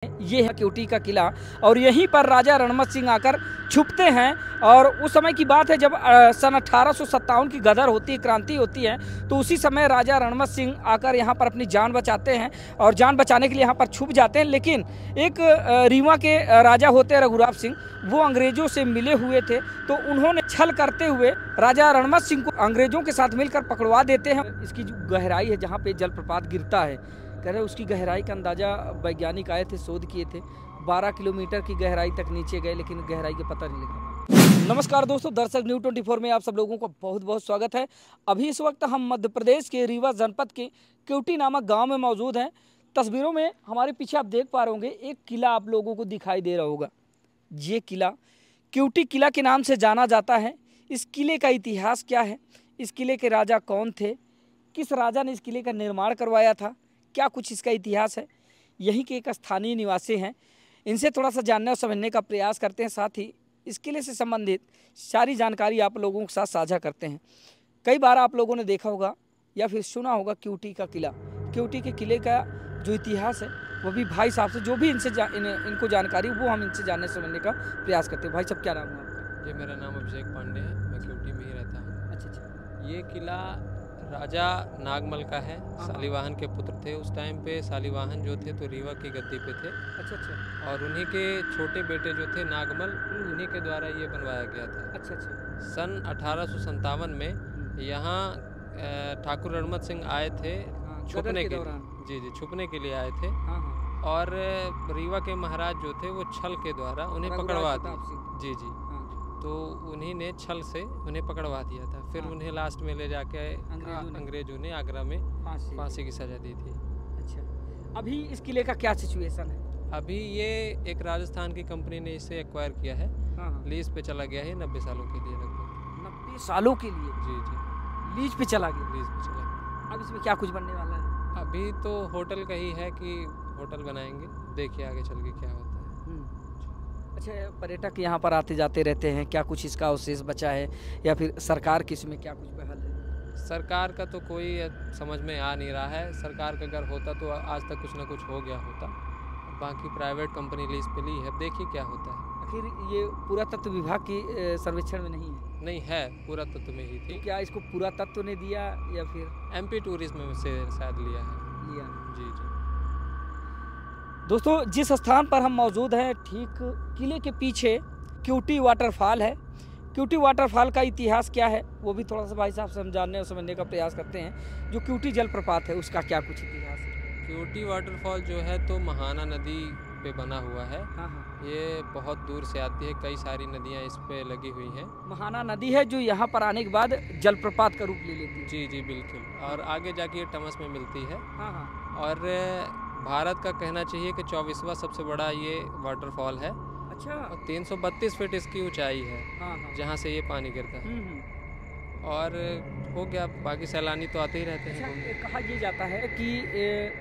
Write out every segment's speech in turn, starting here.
ये है केवटी का किला और यहीं पर राजा रणमत सिंह आकर छुपते हैं। और उस समय की बात है जब सन 1857 की गदर होती है, क्रांति होती है, तो उसी समय राजा रणमत सिंह आकर यहाँ पर अपनी जान बचाते हैं और जान बचाने के लिए यहाँ पर छुप जाते हैं। लेकिन एक रीवा के राजा होते हैं रघुराब सिंह, वो अंग्रेजों से मिले हुए थे, तो उन्होंने छल करते हुए राजा रणमत सिंह को अंग्रेजों के साथ मिलकर पकड़वा देते हैं। इसकी जो गहराई है जहाँ पे जलप्रपात गिरता है, कह रहे उसकी गहराई का अंदाज़ा वैज्ञानिक आए थे, शोध किए थे, 12 किलोमीटर की गहराई तक नीचे गए, लेकिन गहराई का पता नहीं लगा। नमस्कार दोस्तों, दर्शक न्यूज़ 24 में आप सब लोगों का बहुत बहुत स्वागत है। अभी इस वक्त हम मध्य प्रदेश के रीवा जनपद के केवटी नामक गांव में मौजूद हैं। तस्वीरों में हमारे पीछे आप देख पा रहे होंगे, एक किला आप लोगों को दिखाई दे रहा होगा। ये किला केवटी किला के नाम से जाना जाता है। इस किले का इतिहास क्या है, इस किले के राजा कौन थे, किस राजा ने इस किले का निर्माण करवाया था, क्या कुछ इसका इतिहास है, यहीं के एक स्थानीय निवासी हैं। इनसे थोड़ा सा जानने और समझने का प्रयास करते हैं, साथ ही इस किले से संबंधित सारी जानकारी आप लोगों के साथ साझा करते हैं। कई बार आप लोगों ने देखा होगा या फिर सुना होगा केवटी का किला। केवटी के किले का जो इतिहास है वो भी भाई साहब से, जो भी इनको जानकारी वो हम इनसे जानने समझने का प्रयास करते हैं। भाई साहब, क्या नाम है आपका? जी, मेरा नाम अभिषेक पांडे है, मैं केवटी में ही रहता हूँ। अच्छा। ये किला राजा नागमल का है, शालिवाहन के पुत्र थे। उस टाइम पे शालिवाहन जो थे तो रीवा की गद्दी पे थे। अच्छा। और उन्हीं के छोटे बेटे जो थे नागमल, उन्हीं के द्वारा ये बनवाया गया था। अच्छा। सन 1857 में यहाँ ठाकुर रणमत सिंह आए थे छुपने के लिए। जी, छुपने के लिए आए थे। और रीवा के महाराज जो थे वो छल के द्वारा उन्हें पकड़वा दिए। जी, तो उन्हीं ने छल से उन्हें पकड़वा दिया था। फिर उन्हें लास्ट में ले जाके अंग्रेजों ने आगरा में फांसी की सजा दी थी। अच्छा, अभी इस किले का क्या सिचुएशन है? अभी ये एक राजस्थान की कंपनी ने इसे एक्वायर किया है। लीज पे चला गया है 90 सालों के लिए, लगभग 90 सालों के लिए। जी, लीज पे चला गया। लीज पे चला गया। अब इसमें क्या कुछ बनने वाला है? अभी तो होटल का ही है कि होटल बनाएंगे, देखिए आगे चल के क्या होता है। अच्छा, पर्यटक यहाँ पर आते जाते रहते हैं, क्या कुछ इसका अवशेष बचा है या फिर सरकार की इसमें क्या कुछ पहल है? सरकार का तो कोई समझ में आ नहीं रहा है। सरकार का अगर होता तो आज तक कुछ ना कुछ हो गया होता। बाकी प्राइवेट कंपनी लीज पे ली है, देखिए क्या होता है। आखिर ये पुरातत्व विभाग की सर्वेक्षण में नहीं है? नहीं है, पुरातत्व में ही थी। तो क्या इसको पुरातत्व ने दिया या फिर एमपी टूरिज्म से शायद लिया है। जी। दोस्तों, जिस स्थान पर हम मौजूद हैं, ठीक किले के पीछे केवटी वाटरफॉल है। केवटी वाटरफॉल का इतिहास क्या है वो भी थोड़ा सा भाई साहब से हम जानने और समझने का प्रयास करते हैं। जो केवटी जलप्रपात है उसका क्या कुछ इतिहास है? केवटी वाटरफॉल जो है तो महाना नदी पे बना हुआ है। ये बहुत दूर से आती है, कई सारी नदियाँ इस पे लगी हुई हैं। महाना नदी है जो यहाँ पर आने के बाद जलप्रपात का रूप ले लेती है। जी, बिल्कुल। और आगे जाके ये टमस में मिलती है। और भारत का कहना चाहिए कि 24वां सबसे बड़ा ये वाटरफॉल है। अच्छा। और 332 फीट इसकी ऊंचाई है जहाँ से ये पानी गिरता है। और हो गया, बाकी सैलानी तो आते ही रहते हैं। अच्छा, कहा यह जाता है कि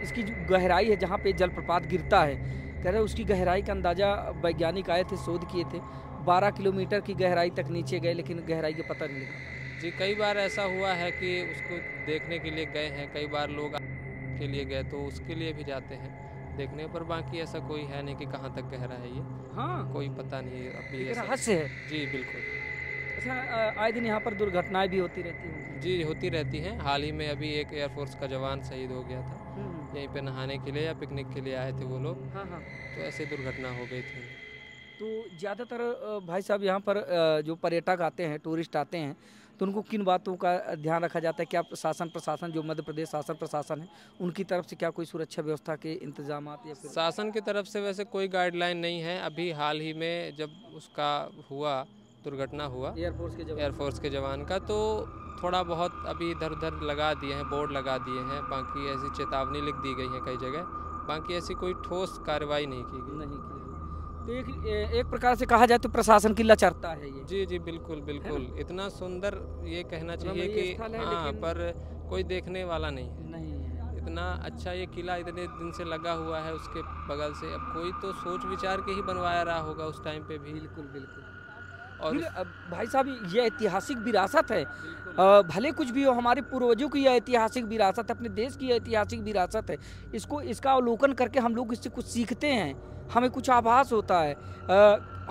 इसकी जो गहराई है जहाँ पे जलप्रपात गिरता है, कह रहे उसकी गहराई का अंदाज़ा वैज्ञानिक आए थे, शोध किए थे, 12 किलोमीटर की गहराई तक नीचे गए, लेकिन गहराई का पता नहीं लगा। जी, कई बार ऐसा हुआ है कि उसको देखने के लिए गए हैं, कई बार लोग के लिए गए तो उसके लिए भी जाते हैं देखने पर। बाकी ऐसा कोई है नहीं कि कहाँ तक गहरा है ये। कोई पता नहीं है अभी, रहस्य है। जी, बिल्कुल। अच्छा, आए दिन यहाँ पर दुर्घटनाएं भी होती रहती हैं? जी, होती रहती हैं। हाल ही में अभी एक एयरफोर्स का जवान शहीद हो गया था, यहीं पे नहाने के लिए या पिकनिक के लिए आए थे वो लोग। तो ऐसे दुर्घटना हो गई थी। तो ज़्यादातर भाई साहब यहाँ पर जो पर्यटक आते हैं, टूरिस्ट आते हैं, तो उनको किन बातों का ध्यान रखा जाता है? क्या शासन प्रशासन, जो मध्य प्रदेश शासन प्रशासन है, उनकी तरफ से क्या कोई सुरक्षा व्यवस्था के इंतजाम या फिर? शासन की तरफ से वैसे कोई गाइडलाइन नहीं है। अभी हाल ही में जब उसका हुआ, दुर्घटना हुआ एयरफोर्स के जवान का, तो थोड़ा बहुत अभी इधर उधर लगा दिए हैं, बोर्ड लगा दिए हैं। बाकी ऐसी चेतावनी लिख दी गई है कई जगह। बाकी ऐसी कोई ठोस कार्रवाई नहीं की गई। तो एक प्रकार से कहा जाए तो प्रशासन की लाचारता है ये। जी, बिल्कुल। इतना सुंदर ये कहना चाहिए कि पर कोई देखने वाला नहीं है। इतना अच्छा ये किला इतने दिन से लगा हुआ है उसके बगल से, अब कोई तो सोच विचार के ही बनवाया रहा होगा उस टाइम पे भी। बिल्कुल। और भाई साहब ये ऐतिहासिक विरासत है, भले कुछ भी हो, हमारे पूर्वजों की यह ऐतिहासिक विरासत है, अपने देश की ऐतिहासिक विरासत है। इसका अवलोकन करके हम लोग इससे कुछ सीखते हैं, हमें कुछ आभास होता है,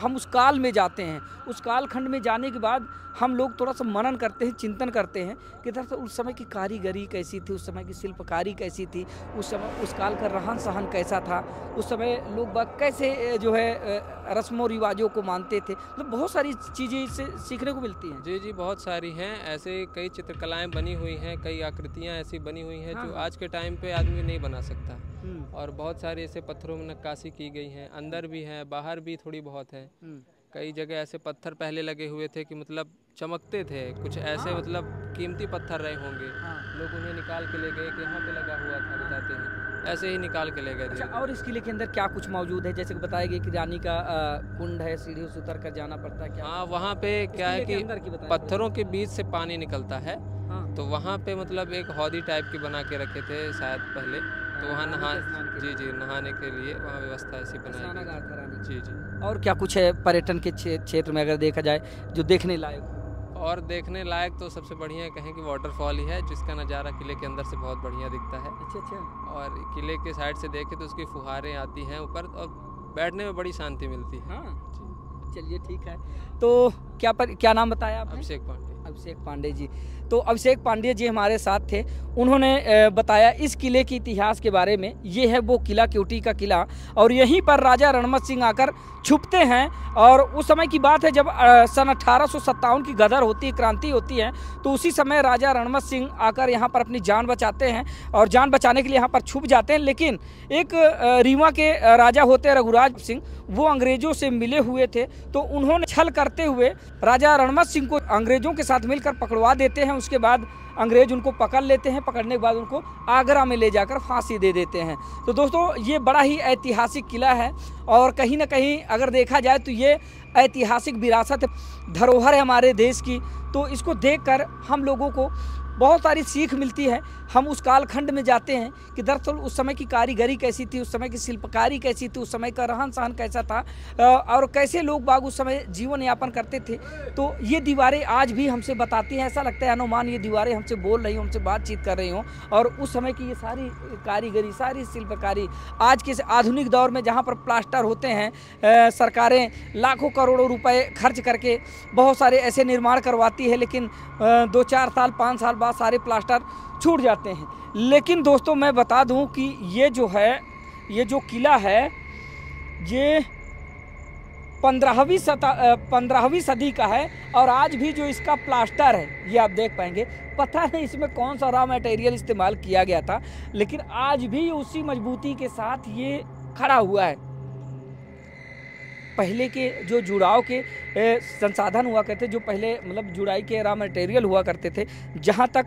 हम उस काल में जाते हैं। उस काल खंड में जाने के बाद हम लोग थोड़ा सा मनन करते हैं, चिंतन करते हैं कि दरअसल उस समय की कारीगरी कैसी थी, उस समय की शिल्पकारी कैसी थी, उस समय उस काल का रहन सहन कैसा था, उस समय लोग बाग कैसे जो है रस्मों रिवाजों को मानते थे। मतलब बहुत सारी चीज़ें इससे सीखने को मिलती हैं। जी जी, बहुत सारी हैं। ऐसे कई चित्रकलाएं बनी हुई हैं, कई आकृतियां ऐसी बनी हुई हैं जो आज के टाइम पे आदमी नहीं बना सकता। और बहुत सारे ऐसे पत्थरों में नक्काशी की गई हैं, अंदर भी हैं, बाहर भी थोड़ी बहुत है। कई जगह ऐसे पत्थर पहले लगे हुए थे कि मतलब चमकते थे, कुछ ऐसे मतलब कीमती पत्थर रहे होंगे, लोग उन्हें निकाल के ले गए कि यहाँ पे लगा हुआ था, बताते हैं, ऐसे ही निकाल के ले गए थे। अच्छा, और इस किले के अंदर क्या कुछ मौजूद है? जैसे कि बताया गया कि रानी का कुंड है, सीढ़ियों से उतर कर जाना पड़ता है क्या? हाँ, वहाँ पे क्या है कि पत्थरों के बीच से पानी निकलता है। तो वहाँ पे मतलब एक हौदी टाइप की बना के रखे थे शायद पहले, तो वहाँ नहाने के लिए वहाँ व्यवस्था ऐसी बनाई गई। जी जी। और क्या कुछ है पर्यटन के क्षेत्र में अगर देखा जाए जो देखने लायक? और देखने लायक तो सबसे बढ़िया कहें कि वाटरफॉल ही है, जिसका नज़ारा किले के अंदर से बहुत बढ़िया दिखता है। अच्छा। और किले के साइड से देखे तो उसकी फुहारें आती हैं ऊपर, और बैठने में बड़ी शांति मिलती है। हाँ, चलिए ठीक है। तो क्या नाम बताया आपने? अभिषेक पांडे जी। तो अभिषेक पांडे जी हमारे साथ थे, उन्होंने बताया इस किले के इतिहास के बारे में। ये है वो किला, क्योटी का किला, और यहीं पर राजा रणमत सिंह आकर छुपते हैं। और उस समय की बात है जब सन 1857 की गदर होती है, क्रांति होती है, तो उसी समय राजा रणमत सिंह आकर यहाँ पर अपनी जान बचाते हैं और जान बचाने के लिए यहाँ पर छुप जाते हैं। लेकिन एक रीवा के राजा होते रघुराज सिंह, वो अंग्रेजों से मिले हुए थे, तो उन्होंने छल करते हुए राजा रणमत सिंह को अंग्रेजों के साथ मिलकर पकड़वा देते हैं। उसके बाद अंग्रेज उनको पकड़ लेते हैं, पकड़ने के बाद उनको आगरा में ले जाकर फांसी दे देते हैं। तो दोस्तों ये बड़ा ही ऐतिहासिक किला है, और कहीं ना कहीं अगर देखा जाए तो ये ऐतिहासिक विरासत धरोहर है हमारे देश की। तो इसको देखकर हम लोगों को बहुत सारी सीख मिलती है। हम उस कालखंड में जाते हैं कि दरअसल उस समय की कारीगरी कैसी थी, उस समय की शिल्पकारी कैसी थी, उस समय का रहन सहन कैसा था, और कैसे लोग बाग उस समय जीवन यापन करते थे। तो ये दीवारें आज भी हमसे बताती हैं, ऐसा लगता है अनुमान ये दीवारें हमसे बोल रही हों, हमसे बातचीत कर रही हों। और उस समय की ये सारी कारीगरी, सारी शिल्पकारी आज के आधुनिक दौर में जहाँ पर प्लास्टर होते हैं, सरकारें लाखों करोड़ों रुपए खर्च करके बहुत सारे ऐसे निर्माण करवाती है, लेकिन 2-4 साल 5 साल बाद सारे प्लास्टर छूट जाते हैं। लेकिन दोस्तों मैं बता दूं कि ये जो किला है, ये 15वीं सदी का है, और आज भी जो इसका प्लास्टर है ये आप देख पाएंगे। पता नहीं इसमें कौन सा रॉ मटेरियल इस्तेमाल किया गया था, लेकिन आज भी उसी मजबूती के साथ ये खड़ा हुआ है। पहले के जो जुड़ाव के संसाधन हुआ करते, जो पहले मतलब जुड़ाई के रॉ मटेरियल हुआ करते थे, जहाँ तक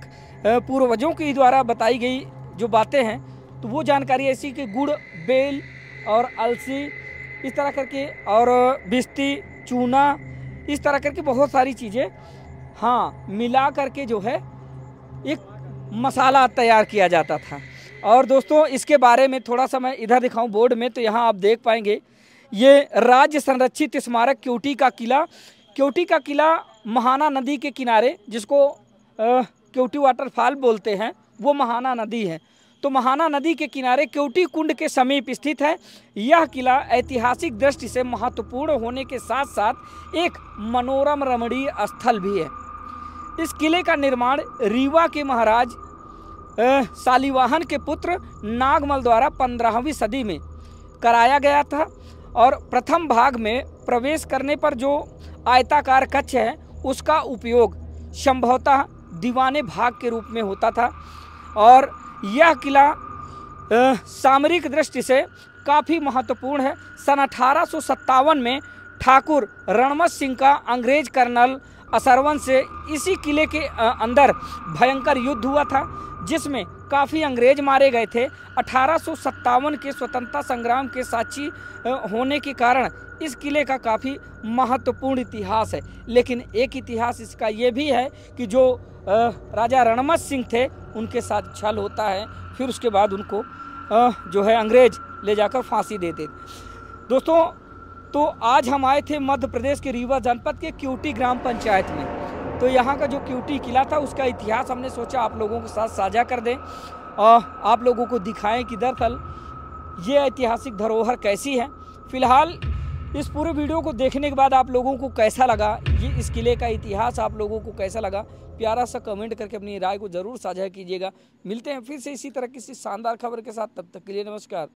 पूर्वजों के द्वारा बताई गई जो बातें हैं, तो वो जानकारी ऐसी कि गुड़, बेल और अलसी इस तरह करके, और बिस्ती, चूना, इस तरह करके बहुत सारी चीज़ें मिला करके जो है एक मसाला तैयार किया जाता था। और दोस्तों इसके बारे में थोड़ा सा मैं इधर दिखाऊं बोर्ड में, तो यहाँ आप देख पाएंगे ये राज्य संरक्षित स्मारक क्योटी का किला। क्योटी का किला महाना नदी के किनारे, जिसको क्योटी वाटरफॉल बोलते हैं, वो महाना नदी है। तो महाना नदी के किनारे क्योटी कुंड के समीप स्थित है। यह किला ऐतिहासिक दृष्टि से महत्वपूर्ण होने के साथ साथ एक मनोरम रमणीय स्थल भी है। इस किले का निर्माण रीवा के महाराज शालिवाहन के पुत्र नागमल द्वारा 15वीं सदी में कराया गया था। और प्रथम भाग में प्रवेश करने पर जो आयताकार कक्ष है, उसका उपयोग संभवतः दीवाने भाग के रूप में होता था। और यह किला सामरिक दृष्टि से काफ़ी महत्वपूर्ण है। सन 1857 में ठाकुर रणमत सिंह का अंग्रेज कर्नल असरवन से इसी किले के अंदर भयंकर युद्ध हुआ था, जिसमें काफ़ी अंग्रेज मारे गए थे। 1857 के स्वतंत्रता संग्राम के साक्षी होने के कारण इस किले का काफ़ी महत्वपूर्ण इतिहास है। लेकिन एक इतिहास इसका ये भी है कि जो राजा रणमत सिंह थे, उनके साथ छल होता है, फिर उसके बाद उनको जो है अंग्रेज ले जाकर फांसी देते। दोस्तों तो आज हम आए थे मध्य प्रदेश के रीवा जनपद के क्यूटी ग्राम पंचायत में। तो यहाँ का जो क्यूटी किला था उसका इतिहास हमने सोचा आप लोगों के साथ साझा कर दें और आप लोगों को दिखाएं कि दरअसल ये ऐतिहासिक धरोहर कैसी है। फिलहाल इस पूरे वीडियो को देखने के बाद आप लोगों को कैसा लगा, ये इस किले का इतिहास आप लोगों को कैसा लगा, प्यारा सा कमेंट करके अपनी राय को ज़रूर साझा कीजिएगा। मिलते हैं फिर से इसी तरह किसी शानदार खबर के साथ, तब तक के लिए नमस्कार।